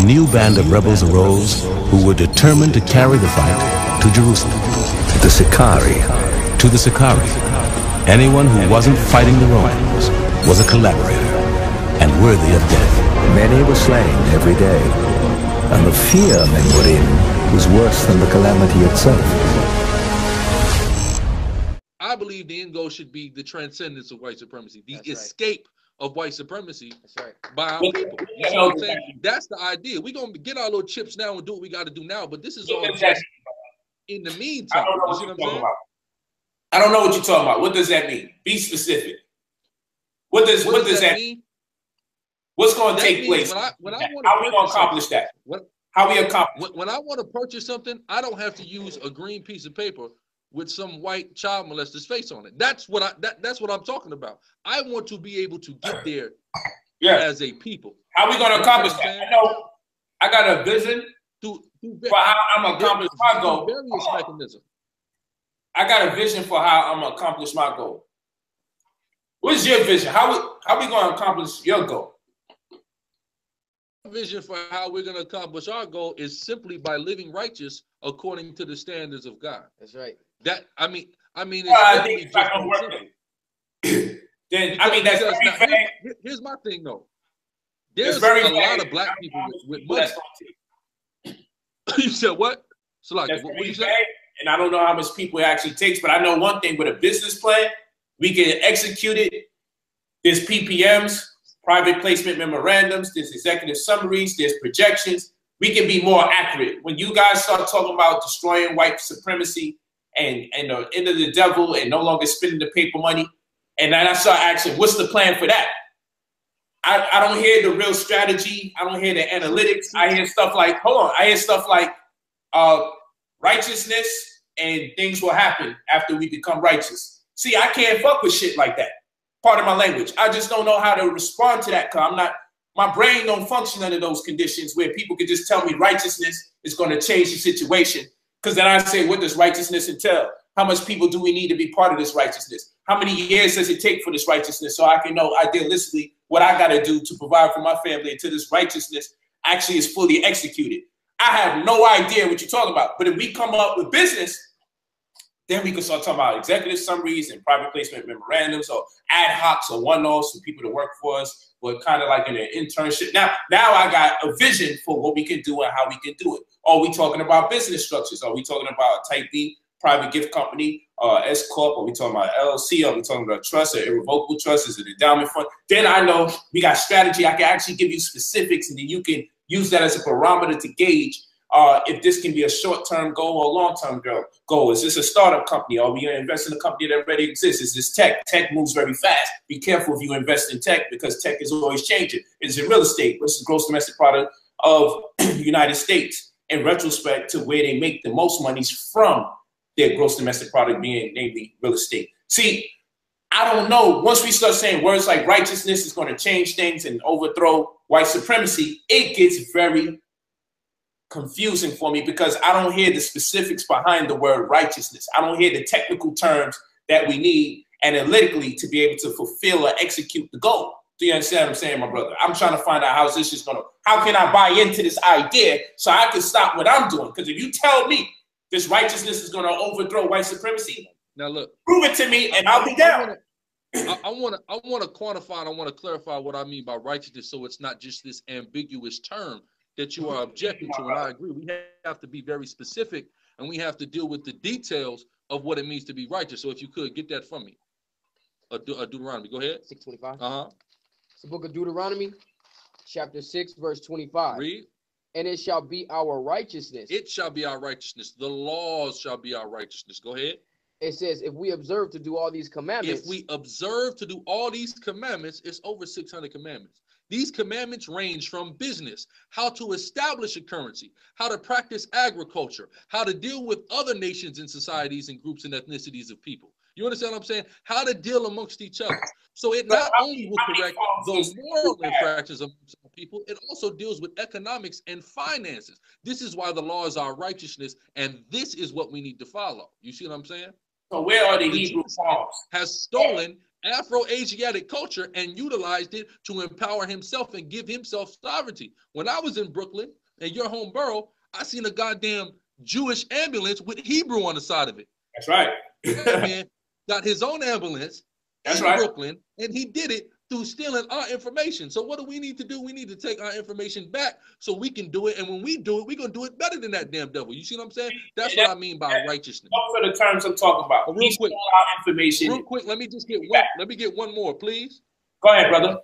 new band of rebels arose who were determined to carry the fight to Jerusalem. The Sicarii. To the Sicarii, anyone who wasn't fighting the Romans was a collaborator and worthy of death. Many were slain every day, and the fear men were in was worse than the calamity itself. I believe the end goal should be the transcendence of white supremacy, the escape of white supremacy by our people. You see what I'm saying? That's the idea. We're going to get our little chips now and do what we got to do now, but this is all just in the meantime. You see what I'm saying? I don't know what you're talking about. What does that mean? Be specific. What does that mean? What's going to take place? How are we going to accomplish that? How we accomplish? When I want to purchase something, I don't have to use a green piece of paper with some white child molester's face on it. That's what I'm talking about. I want to be able to get there as a people. How are we going to accomplish that? I know I got a vision for how I'm going to accomplish my goal. Various mechanisms. I got a vision for how I'm going to accomplish my goal. What's your vision? How we going to accomplish your goal? Vision for how we're going to accomplish our goal is simply by living righteous according to the standards of God. That's right. That I mean, it's I think it's not gonna work. Then I mean, that's here's my thing though. There's a lot of black people with money. You said what? So like, what you say? And I don't know how much people it actually takes, but I know one thing: with a business plan, we can execute it. There's PPMs, private placement memorandums. There's executive summaries. There's projections. We can be more accurate. When you guys start talking about destroying white supremacy and the end of the devil and no longer spending the paper money, and then I start asking, what's the plan for that? I don't hear the real strategy. I don't hear the analytics. I hear stuff like, I hear stuff like righteousness and things will happen after we become righteous. See, I can't fuck with shit like that. Part of my language. I just don't know how to respond to that because my brain don't function under those conditions where people could just tell me righteousness is going to change the situation. Because then I say, what does righteousness entail? How much people do we need to be part of this righteousness? How many years does it take for this righteousness so I can know idealistically what I got to do to provide for my family until this righteousness actually is fully executed? I have no idea what you're talking about. But if we come up with business, then we can start talking about executive summaries and private placement memorandums or ad hocs or one-offs for people to work for us, but kind of like in an internship. Now I got a vision for what we can do and how we can do it. Are we talking about business structures? Are we talking about a type B private gift company, S Corp? Are we talking about LLC? Are we talking about trust or irrevocable trust? Is it endowment fund? Then I know we got strategy. I can actually give you specifics, and then you can use that as a barometer to gauge if this can be a short-term goal or a long-term goal. Is this a startup company? Are we going to invest in a company that already exists? Is this tech? Tech moves very fast. Be careful if you invest in tech because tech is always changing. Is it real estate? What's the gross domestic product of the United States in retrospect to where they make the most monies from their gross domestic product being namely real estate? See, I don't know. Once we start saying words like righteousness is going to change things and overthrow white supremacy, it gets very confusing for me because I don't hear the specifics behind the word righteousness. I don't hear the technical terms that we need analytically to be able to fulfill or execute the goal. Do you understand what I'm saying, my brother? I'm trying to find out how this is going to, how can I buy into this idea so I can stop what I'm doing? Because if you tell me this righteousness is going to overthrow white supremacy, now look, prove it to me and I'll be down. I want to quantify and I want to clarify what I mean by righteousness so it's not just this ambiguous term that you are objecting to, and I agree. We have to be very specific, and we have to deal with the details of what it means to be righteous. So if you could, get that from me. Deuteronomy, go ahead. 6:25. It's the book of Deuteronomy, chapter 6, verse 25. Read. And it shall be our righteousness. It shall be our righteousness. The laws shall be our righteousness. Go ahead. It says, if we observe to do all these commandments. If we observe to do all these commandments, it's over 600 commandments. These commandments range from business, how to establish a currency, how to practice agriculture, how to deal with other nations and societies and groups and ethnicities of people. You understand what I'm saying? How to deal amongst each other. So it not only will correct those moral infractions of people, it also deals with economics and finances. This is why the laws are righteousness, and this is what we need to follow. You see what I'm saying? So where are the Hebrew Psalms? Has stolen Afro-Asiatic culture and utilized it to empower himself and give himself sovereignty. When I was in Brooklyn, in your home borough, I seen a goddamn Jewish ambulance with Hebrew on the side of it. That's right. That man got his own ambulance in Brooklyn, and he did it through stealing our information. So what do we need to do? We need to take our information back so we can do it. And when we do it, we're going to do it better than that damn devil. You see what I'm saying? That's what I mean by righteousness. Those are the terms I'm talking about. Real quick, our information. Real quick, let me just get one. Let me get one more, please. Go ahead, brother.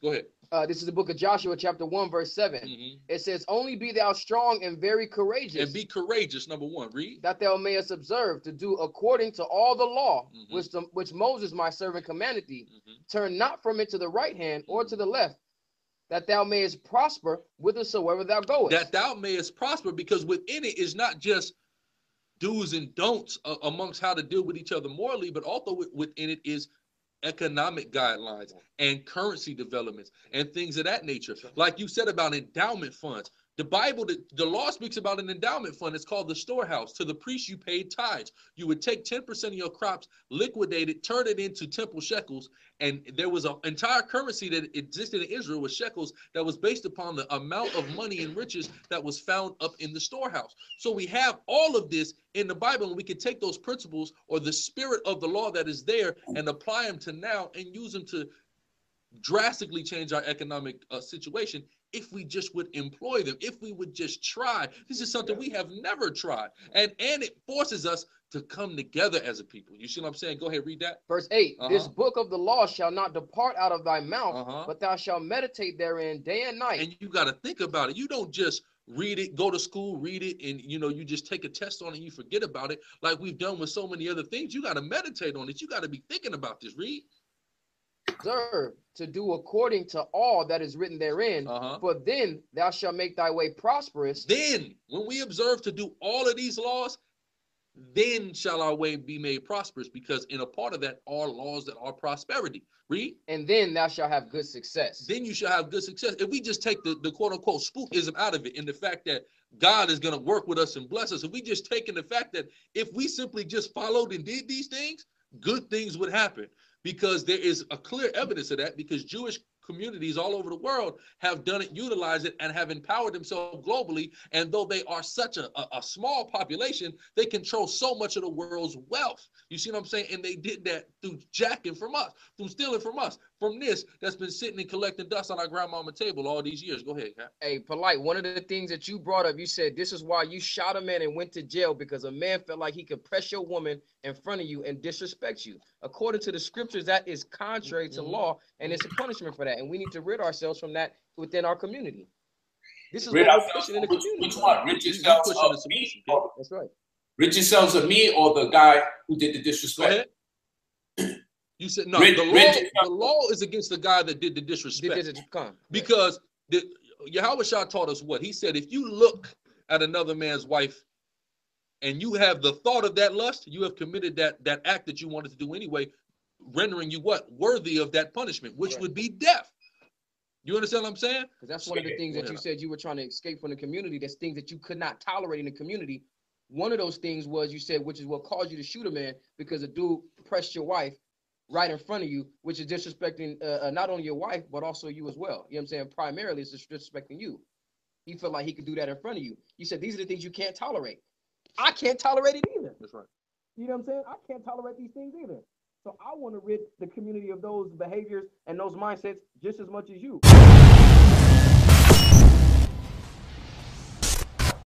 Go ahead. This is the book of Joshua, chapter 1, verse 7. It says, only be thou strong and very courageous. And be courageous, number one. Read. That thou mayest observe to do according to all the law which Moses my servant commanded thee. Turn not from it to the right hand or to the left, that thou mayest prosper whithersoever thou goest. That thou mayest prosper, because within it is not just do's and don'ts amongst how to deal with each other morally, but also within it is economic guidelines and currency developments and things of that nature. Like you said about endowment funds. The Bible, the law speaks about an endowment fund. It's called the storehouse. To the priest, you paid tithes. You would take 10% of your crops, liquidate it, turn it into temple shekels. And there was an entire currency that existed in Israel with shekels that was based upon the amount of money and riches that was found up in the storehouse. So we have all of this in the Bible, and we can take those principles or the spirit of the law that is there and apply them to now and use them to drastically change our economic situation if we just would employ them, if we would just try. This is something we have never tried. And it forces us to come together as a people. You see what I'm saying? Go ahead, read that. Verse 8, this book of the law shall not depart out of thy mouth, but thou shalt meditate therein day and night. And you got to think about it. You don't just read it, go to school, read it, and you just take a test on it and you forget about it like we've done with so many other things. You got to meditate on it. You got to be thinking about this. Read. Observe to do according to all that is written therein, for then thou shalt make thy way prosperous. Then, when we observe to do all of these laws, then shall our way be made prosperous, because in a part of that are laws that are prosperity. Read. And then thou shalt have good success. Then you shall have good success. If we just take the quote-unquote spookism out of it, and the fact that God is going to work with us and bless us, if we just take in the fact that if we simply just followed and did these things, good things would happen. Because there is a clear evidence of that, because Jewish communities all over the world have done it, utilized it, and have empowered themselves globally. And though they are such a small population, they control so much of the world's wealth. You see what I'm saying? And they did that through jacking from us, through stealing from us, from this that's been sitting and collecting dust on our grandmama table all these years. Go ahead, Cap. Hey, Polite, one of the things that you brought up, you said this is why you shot a man and went to jail, because a man felt like he could press your woman in front of you and disrespect you. According to the scriptures, that is contrary to law, and it's a punishment for that. And we need to rid ourselves from that within our community. This is what we're pushing in the community. Which one? Rid yourselves of me? That's right. Rid yourselves of me or the guy who did the disrespect? Go ahead. You said no. The law is against the guy that did the disrespect. Because Yahweh Shah taught us what? He said, if you look at another man's wife and you have the thought of that lust, you have committed that act that you wanted to do anyway, rendering you what? Worthy of that punishment, which would be death. You understand what I'm saying? Because that's one of the things that you said you were trying to escape from the community. That's things that you could not tolerate in the community. One of those things was, you said, which is what caused you to shoot a man, because a dude pressed your wife right in front of you, which is disrespecting not only your wife, but also you as well. You know what I'm saying? Primarily, it's disrespecting you. He felt like he could do that in front of you. You said, these are the things you can't tolerate. I can't tolerate it either. That's right. You know what I'm saying? I can't tolerate these things either. So I want to rid the community of those behaviors and those mindsets just as much as you.